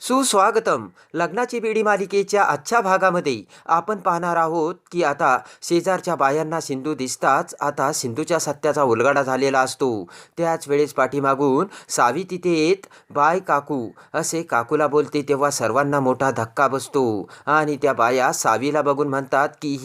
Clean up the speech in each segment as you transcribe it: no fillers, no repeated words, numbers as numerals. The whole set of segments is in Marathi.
सुस्वागतम. लग्नाची बेडी मालिकेच्या आजच्या भागामध्ये आपण पाहणार आहोत की आता शेजारच्या बायांना सिंधू दिसताच आता सिंधूच्या सत्याचा उलगडा झालेला असतो. त्याच वेळेस पाठीमागून सावी तिथे येत बाय काकू असे काकूला बोलते तेव्हा सर्वांना मोठा धक्का बसतो आणि त्या बाया सावीला बघून म्हणतात की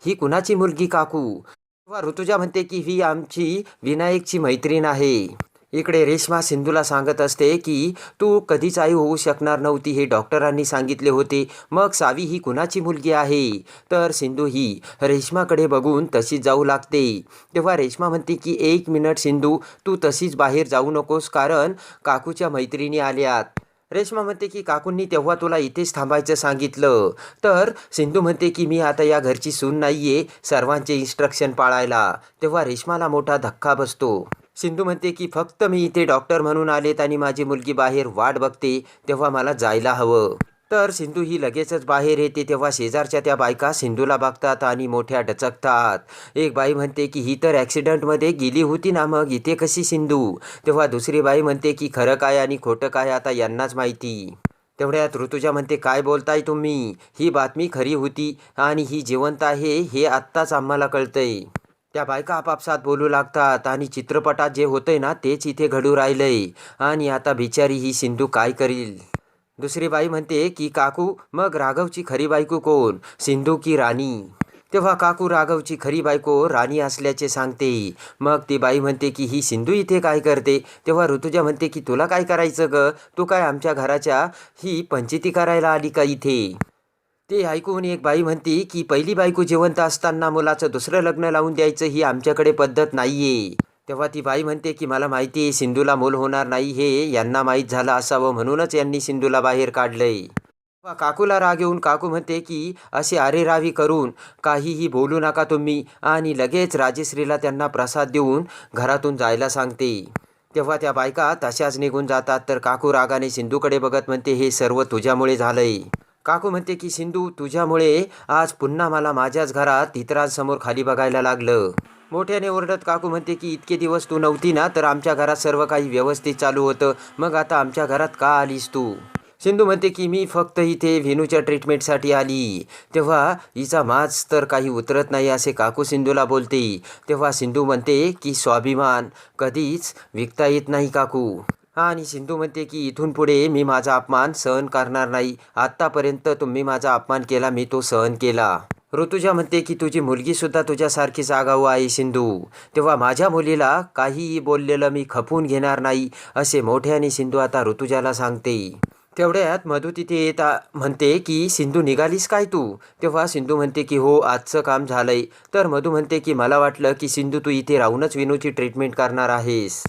ही कुणाची मुलगी काकू. तेव्हा ऋतुजा म्हणते की ही आमची विनायकची मैत्रीण आहे. इकडे रेश्मा सिंधूला सांगत असते की तू कधीच आई होऊ शकणार नव्हती हे डॉक्टरांनी सांगितले होते. मग सावी ही कुणाची मुलगी आहे. तर सिंधू ही रेश्माकडे बघून तशीच जाऊ लागते. तेव्हा रेश्मा म्हणते की 1 मिनिट सिंधू, तू तशीच बाहेर जाऊ नकोस कारण काकूच्या मैत्रिणी आल्यात. रेश्मा म्हणते की काकूंनी तेव्हा तुला इथेच थांबायचं सांगितलं. तर सिंधू म्हणते की मी आता या घरची सून नाहीये सर्वांचे इन्स्ट्रक्शन पाळायला. तेव्हा रेश्माला मोठा धक्का बसतो. सिंधू म्हणते की फक्त मी इथे डॉक्टर म्हणून आलेत आणि माझी मुलगी बाहेर वाट बघते तेव्हा मला जायला हवं. तर सिंधू ही लगेचच बाहेर येते तेव्हा शेजारच्या त्या बायका सिंधूला बघतात आणि मोठ्या डचकतात. एक बाई म्हणते की ही तर ॲक्सिडेंटमध्ये गेली होती ना, मग इथे कशी सिंधू. तेव्हा दुसरी बाई म्हणते की खरं काय आणि खोटं काय आता यांनाच माहिती. तेवढ्यात ऋतुजा म्हणते काय बोलताय तुम्ही, ही बातमी खरी होती आणि ही जिवंत आहे हे आत्ताच आम्हाला कळतंय. त्या बायका आपापसात बोलू लागतात आणि चित्रपटात जे होतंय ना तेच इथे घडू राहिलंय आणि आता बिचारी ही सिंधू काय करील. दुसरी बाई म्हणते की काकू मग राघवची खरी बायको कोण, सिंधू की राणी. तेव्हा काकू राघवची खरी बायको राणी असल्याचे सांगते. मग ती बाई म्हणते की ही सिंधू इथे काय करते. तेव्हा ऋतुजा म्हणते की तुला काय करायचं ग, तू काय आमच्या घराच्या ही पंचायती करायला आली का इथे. ते ऐकून एक बाई म्हणते की पहिली बायको जिवंत असताना मुलाचं दुसरं लग्न लावून द्यायचं ही आमच्याकडे पद्धत नाहीये. तेव्हा ती बाई म्हणते की मला माहिती आहे सिंधूला मूल होणार नाही हे यांना माहीत झालं असावं म्हणूनच यांनी सिंधूला बाहेर काढलंय. तेव्हा काकूला राग येऊन काकू म्हणते की असे अरेरावी करून काहीही बोलू नका तुम्ही आणि लगेच राजेश्रीला त्यांना प्रसाद देऊन घरातून जायला सांगते. तेव्हा त्या बायका तशाच निघून जातात. तर काकू रागाने सिंधूकडे बघत म्हणते हे सर्व तुझ्यामुळे झालंय. काकू म्हणते की सिंधू तुझ्यामुळे आज पुन्हा मला माझ्याच घरात इतरांसमोर खाली बघायला लागलं. मोठ्याने ओरडत काकू म्हणते की इतके दिवस तू नव्हती ना तर आमच्या घरात सर्व काही व्यवस्थित चालू होतं, मग आता आमच्या घरात का आलीस तू. सिंधू म्हणते की मी फक्त इथे व्हेनूच्या ट्रीटमेंटसाठी आली. तेव्हा हिचा माज तर काही उतरत नाही असे काकू सिंधूला बोलते. तेव्हा सिंधू म्हणते की स्वाभिमान कधीच विकता येत नाही काकू. आणि सिंधू म्हणते की इथून पुढे मी माझा अपमान सहन करणार नाही. आत्तापर्यंत तुम्ही माझा अपमान केला, मी तो सहन केला. ऋतुजा म्हणते की तुझी मुलगीसुद्धा तुझ्यासारखीच आगाऊ आहे सिंधू. तेव्हा माझ्या मुलीला काहीही बोललेलं मी खपवून घेणार नाही असे मोठ्याने सिंधू आता ऋतुजाला सांगते. तेवढ्यात मधू तिथे येता म्हणते की सिंधू निघालीस काय तू. तेव्हा सिंधू म्हणते की हो आजचं काम झालंय. तर मधू म्हणते की मला वाटलं की सिंधू तू इथे राहूनच विनूची ट्रीटमेंट करणार आहेस.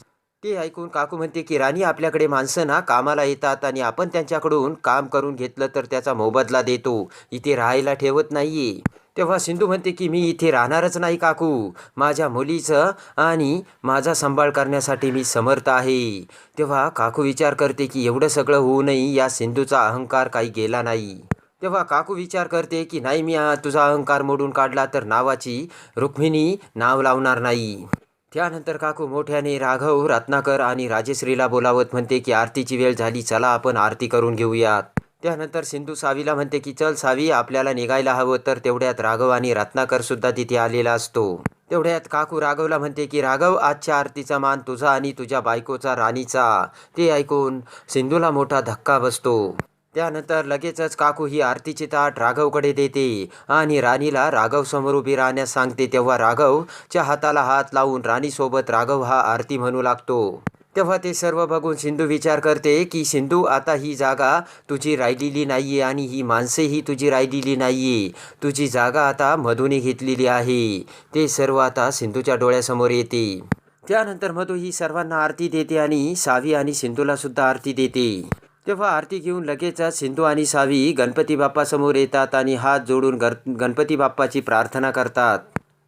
ते ऐकून काकू म्हणते की राणी आपल्याकडे माणसं ना कामाला येतात आणि आपण त्यांच्याकडून काम करून घेतलं तर त्याचा मोबदला देतो, इथे राहायला ठेवत नाहीये. तेव्हा सिंधू म्हणते की मी इथे राहणारच नाही काकू. माझ्या मुलीचं आणि माझा सांभाळ करण्यासाठी मी समर्थ आहे. तेव्हा काकू विचार करते की एवढं सगळं होऊनही या सिंधूचा अहंकार काही गेला नाही. तेव्हा काकू विचार करते की नाही मी तुझा अहंकार मोडून काढला तर नावाची रुक्मिणी नाव लावणार नाही. त्यानंतर काकू मोठ्याने राघव, रत्नाकर आणि राजेश्रीला बोलावत म्हणते की आरतीची वेळ झाली, चला आपण आरती करून घेऊयात. त्यानंतर सिंधू सावीला म्हणते की चल सावी आपल्याला निघायला हवं. तर तेवढ्यात राघव आणि रत्नाकर सुद्धा तिथे आलेला असतो. तेवढ्यात काकू राघवला म्हणते की राघव आजच्या आरतीचा मान तुझा आणि तुझ्या बायकोचा राणीचा. ते ऐकून सिंधूला मोठा धक्का बसतो. त्यानंतर लगेचच काकू ही आरतीचे ताट राघवकडे देते आणि राणीला राघव समोर उभी राहण्यास सांगते. तेव्हा राघवच्या हाताला हात लावून राणीसोबत राघव हा आरती म्हणू लागतो. तेव्हा ते सर्व बघून सिंधू विचार करते की सिंधू आता ही जागा तुझी राहिलेली नाहीये आणि ही माणसेही तुझी राहिलेली नाहीये. तुझी जागा आता मधूने घेतलेली आहे. ते सर्व आता सिंधूच्या डोळ्यासमोर येते. त्यानंतर मधू ही सर्वांना आरती देते आणि सावी आणि सिंधूला सुद्धा आरती देते. तेव्हा आरती घेऊन लगेचच सिंधू आणि सावी गणपती बाप्पासमोर येतात आणि हात जोडून गणपती बाप्पाची प्रार्थना करतात.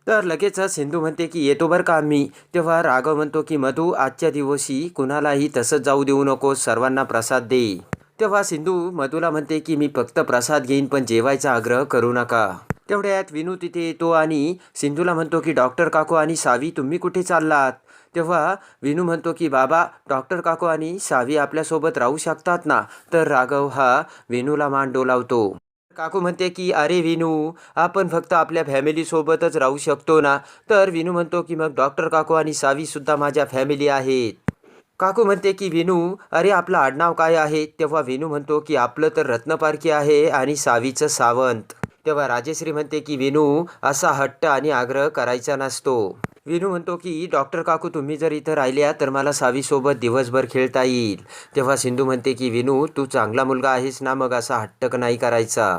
तर लगेचच सिंधू म्हणते की येतो बरं का आम्ही. तेव्हा राघव म्हणतो की मधू आजच्या दिवशी कुणालाही तसंच जाऊ देऊ नकोस, सर्वांना प्रसाद दे. तेव्हा सिंधू मधूला म्हणते की मी फक्त प्रसाद घेईन पण जेवायचा आग्रह करू नका. तेवढ्यात विनू तिथे येतो आणि सिंधूला म्हणतो की डॉक्टर काकू आणि सावी तुम्ही कुठे चाललात. तेव्हा विनू म्हणतो की बाबा, डॉक्टर काकू आणि सावी आपल्यासोबत राहू शकतात ना? तर राघव हा विनूला मान डोलावतो. काकू म्हणते की अरे विनू, आपण फक्त आपल्या फॅमिलीसोबतच राहू शकतो ना? तर विनू म्हणतो की मग डॉक्टर काकू आणि सावीसुद्धा माझ्या फॅमिली आहेत. काकू म्हणते की विनू, अरे आपलं आडनाव काय आहे? तेव्हा विनू म्हणतो की आपलं तर रत्नपारखी आहे आणि सावीचं सावंत. तेव्हा राजेश्री म्हणते की विनू, असा हट्ट आणि आग्रह करायचा नसतो. विनू म्हणतो की डॉक्टर काकू, तुम्ही जर इथं राहिल्या तर मला सावीसोबत दिवसभर खेळता येईल. तेव्हा सिंधू म्हणते की विनू, तू चांगला मुलगा आहेस ना, मग असा हट्ट नाही करायचा.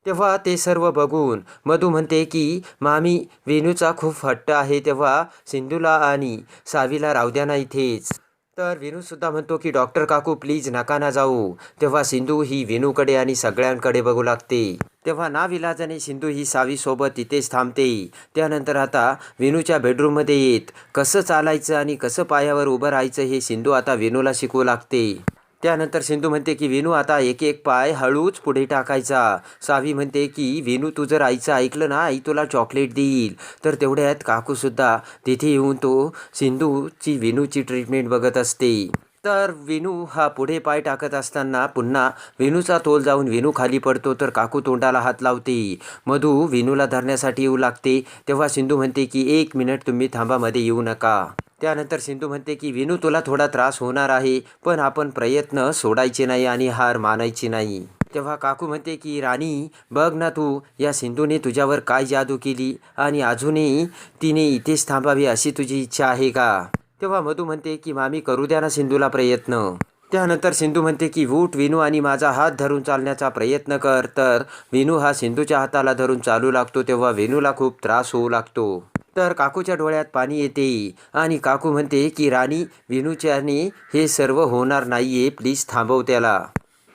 तेव्हा ते सर्व बघून मधू म्हणते की मामी, विनूचा खूप हट्ट आहे. तेव्हा सिंधूला आणि सावीला राहू द्या ना इथेच. तर विनूसुद्धा म्हणतो की डॉक्टर काकू प्लीज नका ना जाऊ. तेव्हा सिंधू ही विनूकडे आणि सगळ्यांकडे बघू लागते. तेव्हा नाविलाजाने सिंधू ही सावीसोबत तिथेच थांबते. त्यानंतर आता विनूच्या बेडरूममध्ये येत कसं चालायचं आणि कसं पायावर उभं राहायचं हे सिंधू आता विनूला शिकवू लागते. त्यानंतर सिंधू म्हणते की विनू, आता एक एक पाय हळूच पुढे टाकायचा. सावी म्हणते की विनू, तू जर आईचं ऐकलं ना, आई तुला चॉकलेट देईल. तर तेवढ्यात काकूसुद्धा तिथे येऊन तो सिंधूची विनूची ट्रीटमेंट बघत असते. तर विनू हा पुढे पाय टाकत असताना पुन्हा विनूचा तोल जाऊन विनू खाली पडतो. तर काकू तोंडाला हात लावते. मधू विनूला धरण्यासाठी येऊ लागते. तेव्हा सिंधू म्हणते की 1 मिनिट तुम्ही थांबा, मध्ये येऊ नका. त्यानंतर सिंधू म्हणते की विनू, तुला थोडा त्रास होणार आहे, पण आपण प्रयत्न सोडायचे नाही आणि हार मानायची नाही. तेव्हा काकू म्हणते की राणी, बघ ना तू, या सिंधूने तुझ्यावर काय जादू केली आणि अजूनही तिने इथेच थांबावी अशी तुझी इच्छा आहे का? तेव्हा मधू म्हणते की मामी, करू द्या ना सिंधूला प्रयत्न. त्यानंतर सिंधू म्हणते की उठ विनू आणि माझा हात धरून चालण्याचा प्रयत्न कर. तर विनू हा सिंधूच्या हाताला धरून चालू लागतो. तेव्हा विनूला खूप त्रास होऊ लागतो. तर काकूच्या डोळ्यात पाणी येते आणि काकू म्हणते की राणी, विनूच्याने हे सर्व होणार नाहीये, प्लीज थांबव त्याला.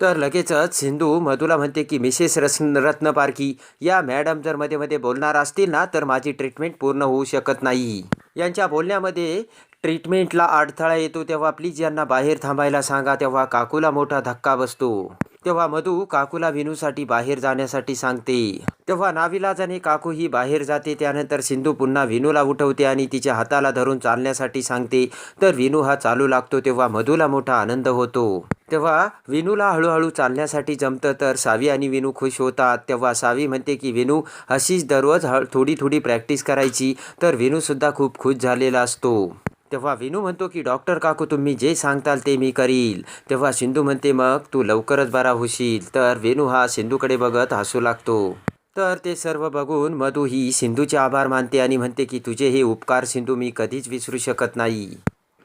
तर लगेचच सिंधू मधूला म्हणते की मिसेस रत्नपारखी, या मॅडम जर मध्ये मध्ये बोलणार असतील ना, तर माझी ट्रीटमेंट पूर्ण होऊ शकत नाही. यांच्या बोलण्यामध्ये ट्रीटमेंटला अडथळा येतो. तेव्हा प्लीज यांना बाहेर थांबायला सांगा. तेव्हा काकूला मोठा धक्का बसतो. तेव्हा मधू काकूला विनूसाठी बाहेर जाण्यासाठी सांगते. तेव्हा नाविलाजाने काकू ही बाहेर जाते. त्यानंतर सिंधू पुन्हा विनूला उठवते आणि तिच्या हाताला धरून चालण्यासाठी सांगते. तर विनू हा चालू लागतो. तेव्हा मधूला मोठा आनंद होतो. तेव्हा विनूला हळूहळू चालण्यासाठी जमतं. तर सावी आणि विनू खुश होतात. तेव्हा सावी म्हणते की विनू, अशीच दररोज थोडी थोडी प्रॅक्टिस करायची. तर विनूसुद्धा खूप खुश झालेला असतो. तेव्हा विनू म्हणतो की डॉक्टर काकू, तुम्ही जे सांगताल ते मी करील. तेव्हा सिंधू म्हणते मग तू लवकरच बरा होशील. तर विनू हा सिंधूकडे बघत हसू लागतो. तर ते सर्व बघून मधू ही सिंधूचे आभार मानते आणि म्हणते की तुझे हे उपकार सिंधू मी कधीच विसरू शकत नाही.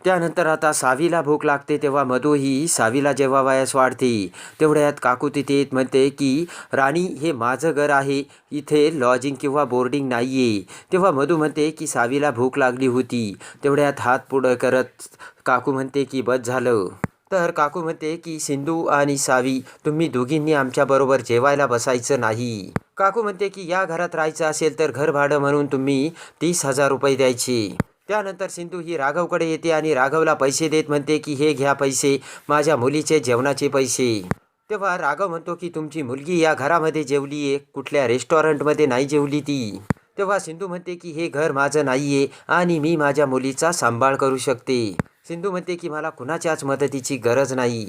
त्यानंतर आता सावीला भूक लागते. तेव्हा मधू ही सावीला जेव्हा वयास वाढते. तेवढ्यात काकू तिथे येत म्हणते की राणी, हे माझं घर आहे, इथे लॉजिंग किंवा बोर्डिंग नाही आहे. तेव्हा मधू म्हणते की सावीला भूक लागली होती. तेवढ्यात हात पुढं करत काकू म्हणते की बस झालं. तर काकू म्हणते की सिंधू आणि सावी, तुम्ही दोघींनी आमच्याबरोबर जेवायला बसायचं नाही. काकू म्हणते की या घरात राहायचं असेल तर घर भाडं म्हणून तुम्ही 30,000 रुपये द्यायचे. त्यानंतर सिंधू ही राघवकडे येते आणि राघवला पैसे देत म्हणते की हे घ्या पैसे, माझ्या मुलीचे जेवणाचे पैसे. तेव्हा राघव म्हणतो की तुमची मुलगी या घरामध्ये जेवली आहे, कुठल्या रेस्टॉरंटमध्ये नाही जेवली ती. तेव्हा सिंधू म्हणते की हे घर माझं नाही आहे आणि मी माझ्या मुलीचा सांभाळ करू शकते. सिंधू म्हणते की मला कुणाच्याच मदतीची गरज नाही.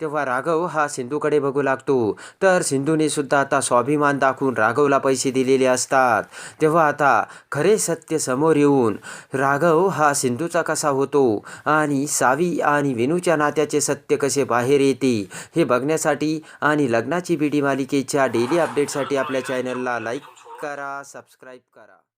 तेव्हा राघव हा सिंधूकडे बघू लागतो. तर सिंधूने सुद्धा आता स्वाभिमान दाखवून राघवला पैसे दिलेले असतात. तेव्हा आता खरे सत्य समोर येऊन राघव हा सिंधूचा कसा होतो आणि सावी आणि विनूच्या नात्याचे सत्य कसे बाहेर येते हे बघण्यासाठी आणि लग्नाची बीडी मालिकेच्या डेली अपडेटसाठी आपल्या चॅनलला लाईक करा, सबस्क्राईब करा.